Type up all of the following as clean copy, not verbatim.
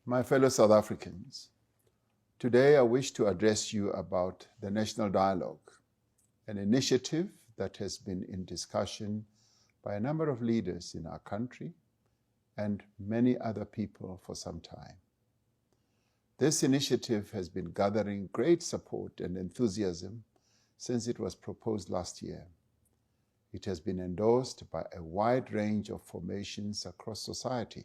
My fellow South Africans, today I wish to address you about the National Dialogue, an initiative that has been in discussion by a number of leaders in our country and many other people for some time. This initiative has been gathering great support and enthusiasm since it was proposed last year. It has been endorsed by a wide range of formations across society.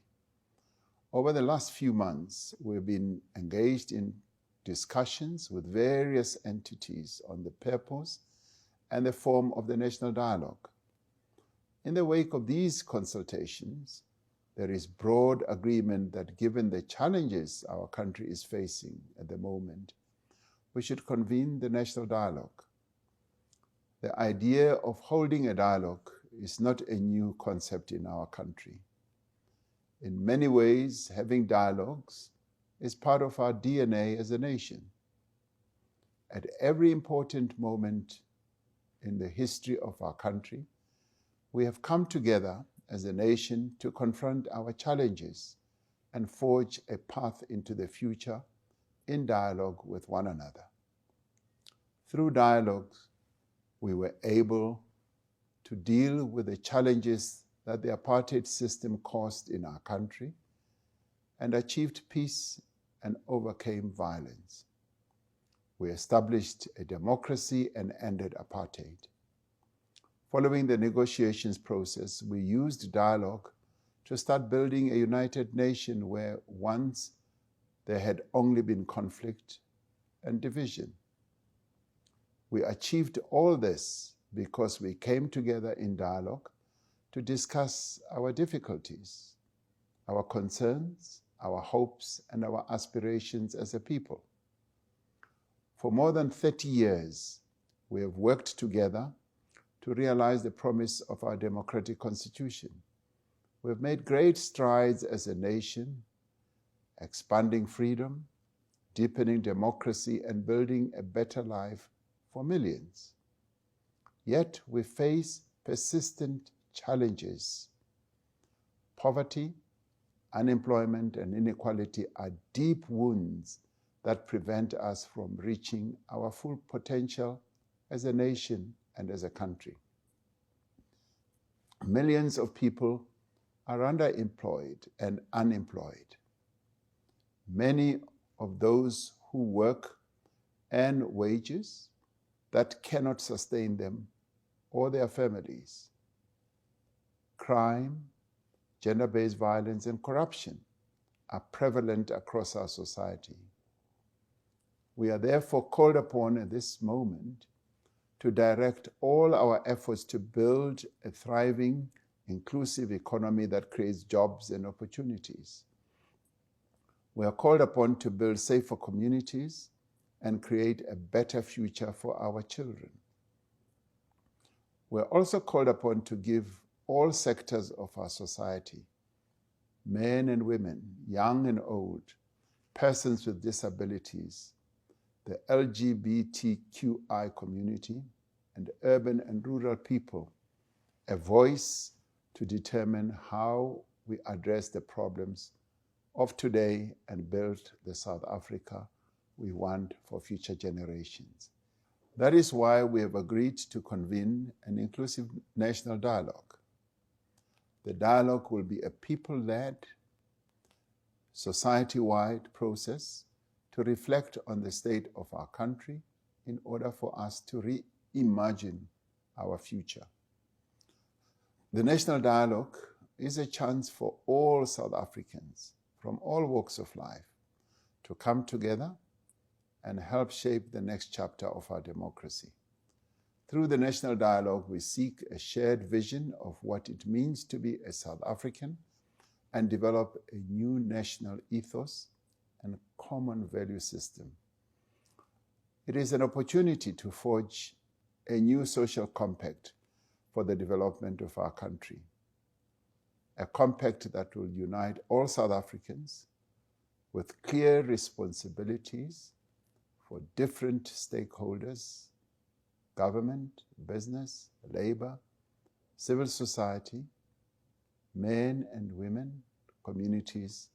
Over the last few months, we've been engaged in discussions with various entities on the purpose and the form of the National Dialogue. In the wake of these consultations, there is broad agreement that given the challenges our country is facing at the moment, we should convene the National Dialogue. The idea of holding a dialogue is not a new concept in our country. In many ways, having dialogues is part of our DNA as a nation. At every important moment in the history of our country, we have come together as a nation to confront our challenges and forge a path into the future in dialogue with one another. Through dialogues, we were able to deal with the challenges that the apartheid system caused in our country and achieved peace and overcame violence. We established a democracy and ended apartheid. Following the negotiations process, we used dialogue to start building a united nation where once there had only been conflict and division. We achieved all this because we came together in dialogue to discuss our difficulties, our concerns, our hopes, and our aspirations as a people. For more than 30 years, we have worked together to realize the promise of our democratic constitution. We have made great strides as a nation, expanding freedom, deepening democracy, and building a better life for millions. Yet we face persistent challenges. Poverty, unemployment, and inequality are deep wounds that prevent us from reaching our full potential as a nation and as a country. Millions of people are underemployed and unemployed. Many of those who work earn wages that cannot sustain them or their families. Crime, gender-based violence, and corruption are prevalent across our society. We are therefore called upon at this moment to direct all our efforts to build a thriving, inclusive economy that creates jobs and opportunities. We are called upon to build safer communities and create a better future for our children. We are also called upon to give all sectors of our society, men and women, young and old, persons with disabilities, the LGBTQI community, and urban and rural people, a voice to determine how we address the problems of today and build the South Africa we want for future generations. That is why we have agreed to convene an inclusive national dialogue. The dialogue will be a people-led, society-wide process to reflect on the state of our country in order for us to reimagine our future. The National Dialogue is a chance for all South Africans from all walks of life to come together and help shape the next chapter of our democracy. Through the National Dialogue, we seek a shared vision of what it means to be a South African and develop a new national ethos and common value system. It is an opportunity to forge a new social compact for the development of our country, a compact that will unite all South Africans with clear responsibilities for different stakeholders, government, business, labor, civil society, men and women, communities,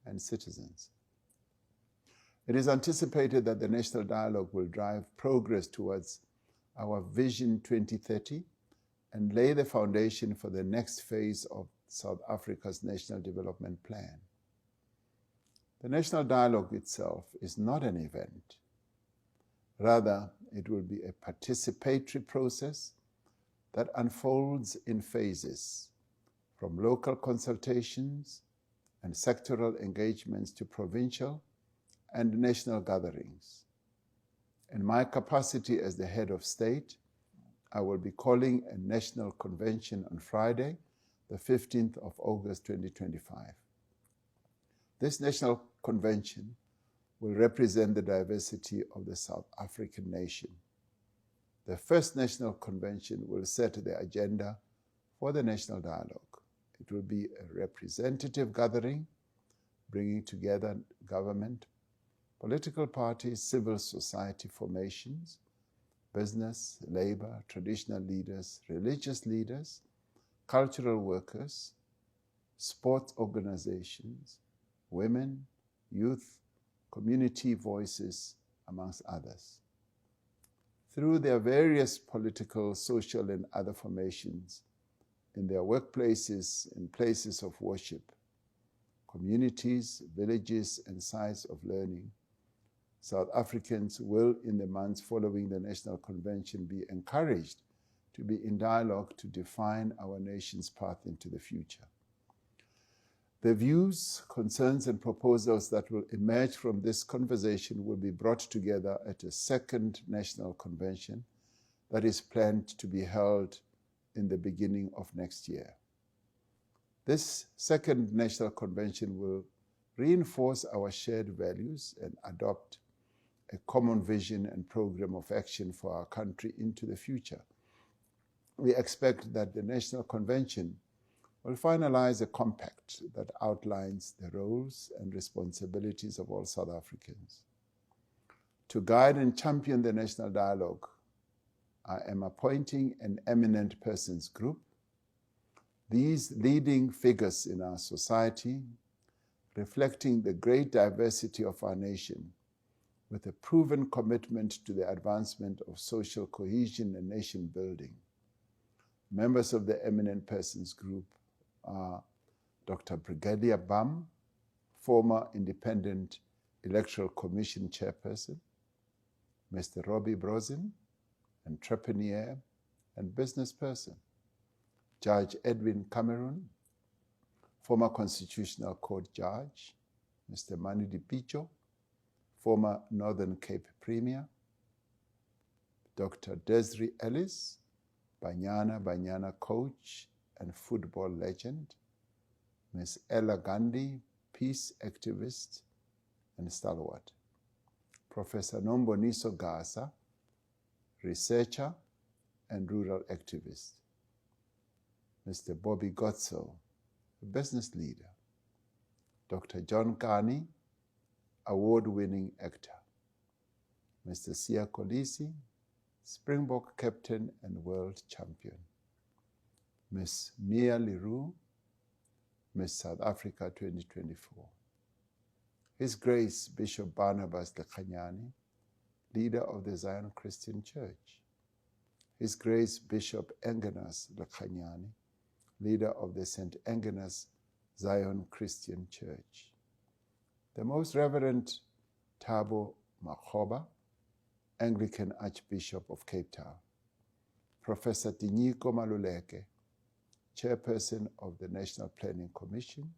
and citizens. It is anticipated that the National Dialogue will drive progress towards our Vision 2030 and lay the foundation for the next phase of South Africa's National Development Plan. The National Dialogue itself is not an event. Rather, it will be a participatory process that unfolds in phases, from local consultations and sectoral engagements to provincial and national gatherings. In my capacity as the head of state, I will be calling a national convention on Friday, the 15th of August 2025. This national convention will represent the diversity of the South African nation. The first national convention will set the agenda for the National Dialogue. It will be a representative gathering, bringing together government, political parties, civil society formations, business, labor, traditional leaders, religious leaders, cultural workers, sports organizations, women, youth, community voices, amongst others. Through their various political, social, and other formations, in their workplaces and places of worship, communities, villages, and sites of learning, South Africans will, in the months following the National Convention, be encouraged to be in dialogue to define our nation's path into the future. The views, concerns, and proposals that will emerge from this conversation will be brought together at a second National Convention that is planned to be held in the beginning of next year. This second National Convention will reinforce our shared values and adopt a common vision and program of action for our country into the future. We expect that the National Convention will finalize a compact that outlines the roles and responsibilities of all South Africans. To guide and champion the National Dialogue, I am appointing an eminent persons group. These leading figures in our society, reflecting the great diversity of our nation, with a proven commitment to the advancement of social cohesion and nation building. Members of the eminent persons group are Dr. Brigadier Bam, former Independent Electoral Commission chairperson, Mr. Robbie Brozin, entrepreneur and business person, Judge Edwin Cameron, former Constitutional Court judge, Mr. Mani Dipicho, former Northern Cape Premier, Dr. Desiree Ellis, Banyana coach and football legend, Ms. Ella Gandhi, peace activist and stalwart, Professor Nomboniso Gasa, researcher and rural activist, Mr. Bobby Gotso, a business leader, Dr. John Kani, award-winning actor, Mr. Sia Kolisi, Springbok captain and world champion, Ms. Mia Leroux, Miss South Africa 2024. His Grace Bishop Barnabas Lekanyani, leader of the Zion Christian Church. His Grace Bishop Engenas Lekanyani, leader of the St. Engenas Zion Christian Church. The Most Reverend Thabo Makgoba, Anglican Archbishop of Cape Town. Professor Tinyiko Maluleke, Chairperson of the National Planning Commission.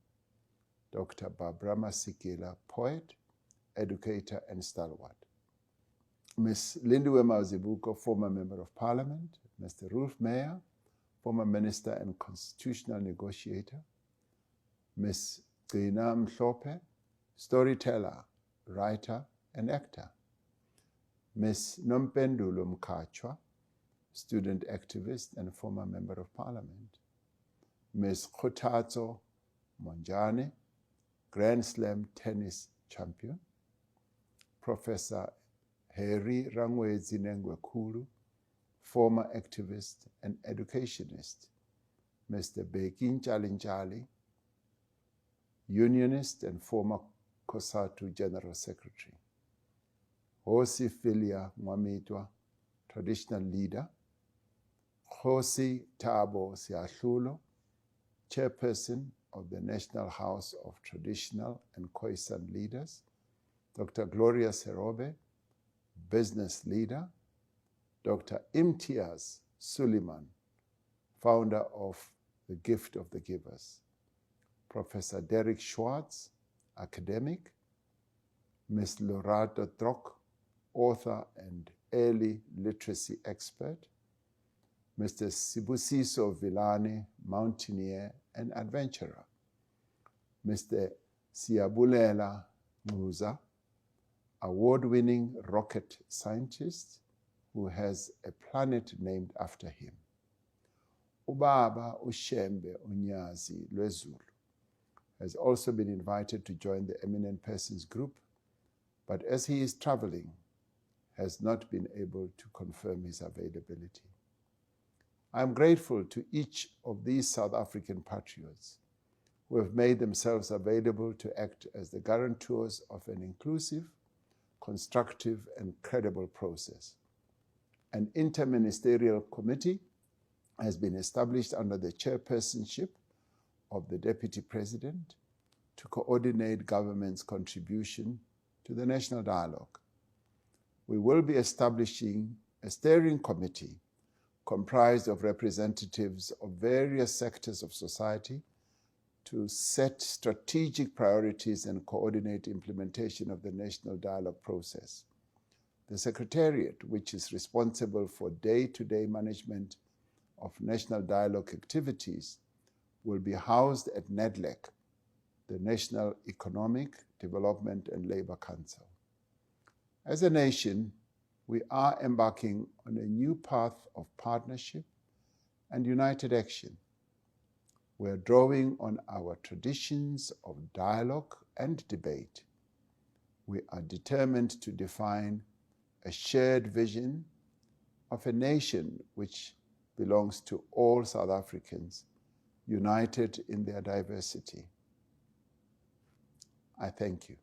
Dr. Barbara Masikela, poet, educator, and stalwart. Ms. Lindiwe Mazibuko, former Member of Parliament. Mr. Rolf Meyer, former Minister and Constitutional Negotiator. Ms. Gina Mhlope, storyteller, writer, and actor. Ms. Nompendulo Mkachwa, student activist and former Member of Parliament. Ms. Khothatso Monjane, Grand Slam tennis champion. Professor Harry Rangwezi Nengwekulu, former activist and educationist. Mr. Beki Nchalinchali, unionist and former COSATU General Secretary. Hosi Philia Mwamitwa, traditional leader. Hosi Thabo Siahlulo, chairperson of the National House of Traditional and Khoisan Leaders. Dr. Gloria Serobe, business leader. Dr. Imtiaz Suleiman, founder of The Gift of the Givers. Professor Derek Schwartz, academic. Ms. Lorata Trok, author and early literacy expert. Mr. Sibusiso Vilane, mountaineer and adventurer. Mr. Siabulela Muza, award-winning rocket scientist who has a planet named after him. Ubaba Ushembe Unyazi Lwezulu has also been invited to join the Eminent Persons Group, but as he is traveling, has not been able to confirm his availability. I am grateful to each of these South African patriots who have made themselves available to act as the guarantors of an inclusive, constructive, and credible process. An interministerial committee has been established under the chairpersonship of the Deputy President to coordinate government's contribution to the National Dialogue. We will be establishing a steering committee comprised of representatives of various sectors of society to set strategic priorities and coordinate implementation of the National Dialogue process. The Secretariat, which is responsible for day-to-day management of National Dialogue activities, will be housed at NEDLEC, the National Economic Development and Labour Council. As a nation, we are embarking on a new path of partnership and united action. We are drawing on our traditions of dialogue and debate. We are determined to define a shared vision of a nation which belongs to all South Africans, united in their diversity. I thank you.